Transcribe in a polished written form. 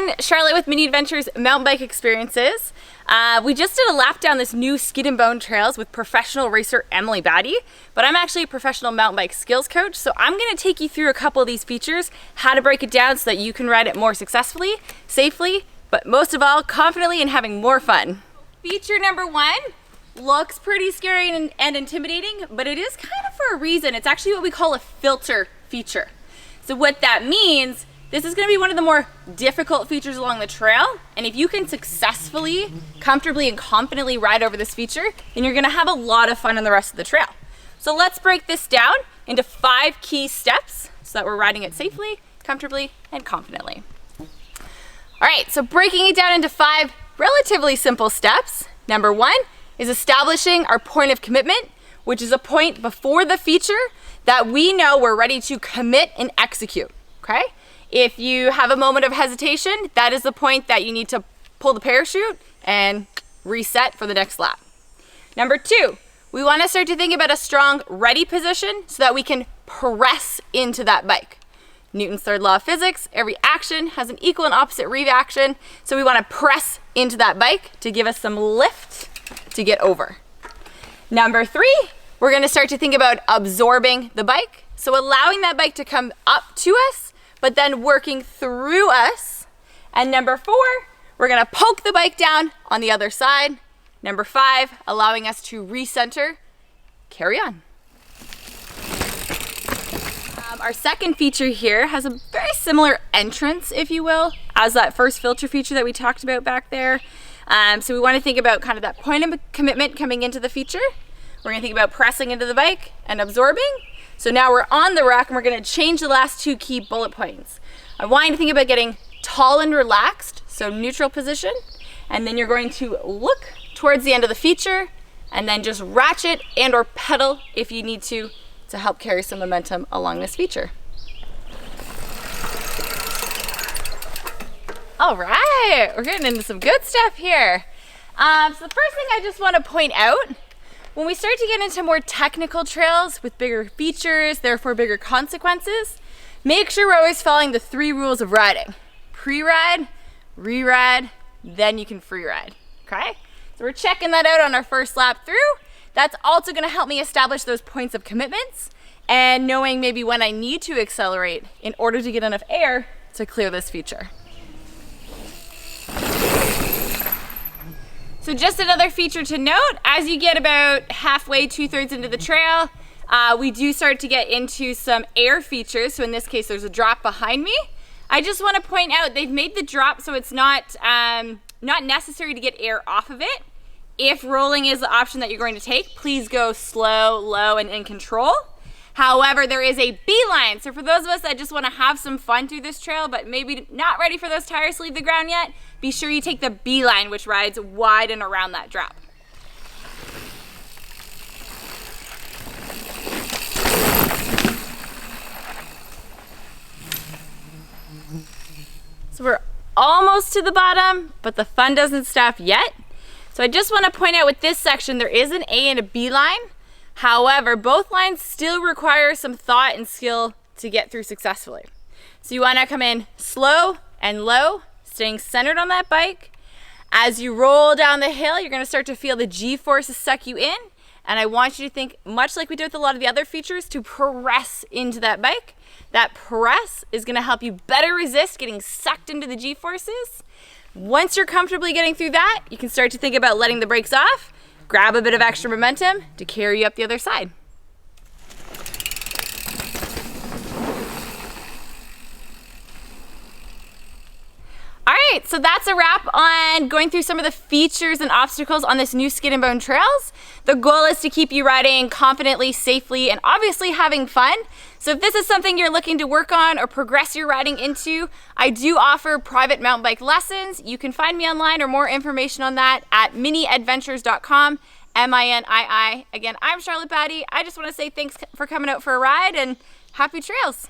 everyone, Charlotte with Minii Adventures Mountain Bike Experiences. We just did a lap down this new Skin and Bone trails with professional racer Emily Batty, but I'm actually a professional mountain bike skills coach, so I'm going to take you through a couple of these features, how to break it down so that you can ride it more successfully, safely, but most of all, confidently and having more fun. Feature number one looks pretty scary and intimidating, but it is kind of for a reason. It's actually what we call a filter feature. So what that means, this is going to be one of the more difficult features along the trail, and if you can successfully, comfortably, and confidently ride over this feature, then you're going to have a lot of fun on the rest of the trail. So let's break this down into 5 key steps so that we're riding it safely, comfortably, and confidently. All right, so breaking it down into 5 relatively simple steps. Number 1 is establishing our point of commitment, which is a point before the feature that we know we're ready to commit and execute, okay? If you have a moment of hesitation, that is the point that you need to pull the parachute and reset for the next lap. Number 2, we want to start to think about a strong ready position so that we can press into that bike. Newton's third law of physics, every action has an equal and opposite reaction, so we want to press into that bike to give us some lift to get over. Number 3, we're going to start to think about absorbing the bike, so allowing that bike to come up to us, but then working through us. And number 4, we're going to poke the bike down on the other side. Number 5, allowing us to recenter, carry on. Our second feature here has a very similar entrance, if you will, as that first filter feature that we talked about back there. So we want to think about kind of that point of commitment coming into the feature. We're going to think about pressing into the bike and absorbing. So now we're on the rack and we're going to change the last 2 key bullet points. I want you to think about getting tall and relaxed, so neutral position, and then you're going to look towards the end of the feature and then just ratchet and or pedal if you need to help carry some momentum along this feature. All right, we're getting into some good stuff here. So the first thing I just want to point out, when we start to get into more technical trails with bigger features, therefore bigger consequences, make sure we're always following the 3 rules of riding. Pre-ride, re-ride, then you can free ride, okay? So we're checking that out on our first lap through. That's also gonna help me establish those points of commitments and knowing maybe when I need to accelerate in order to get enough air to clear this feature. So just another feature to note, as you get about halfway, 2/3 into the trail, we do start to get into some air features. So in this case, there's a drop behind me. I just want to point out they've made the drop so it's not necessary to get air off of it. If rolling is the option that you're going to take, please go slow, low, and in control. However, there is a beeline. So for those of us that just want to have some fun through this trail, but maybe not ready for those tires to leave the ground yet, be sure you take the beeline, which rides wide and around that drop. So we're almost to the bottom, but the fun doesn't stop yet. So I just want to point out with this section, there is an A and a B line. However, both lines still require some thought and skill to get through successfully. So you want to come in slow and low, staying centered on that bike. As you roll down the hill, you're going to start to feel the G-forces suck you in. And I want you to think, much like we did with a lot of the other features, to press into that bike. That press is going to help you better resist getting sucked into the G-forces. Once you're comfortably getting through that, you can start to think about letting the brakes off, grab a bit of extra momentum to carry you up the other side. All right, so that's a wrap on going through some of the features and obstacles on this new Skin and Bone trails. The goal is to keep you riding confidently, safely, and obviously having fun. So if this is something you're looking to work on or progress your riding into, I do offer private mountain bike lessons. You can find me online or more information on that at miniiadventures.com, Minii. Again, I'm Charlotte Batty. I just want to say thanks for coming out for a ride and happy trails.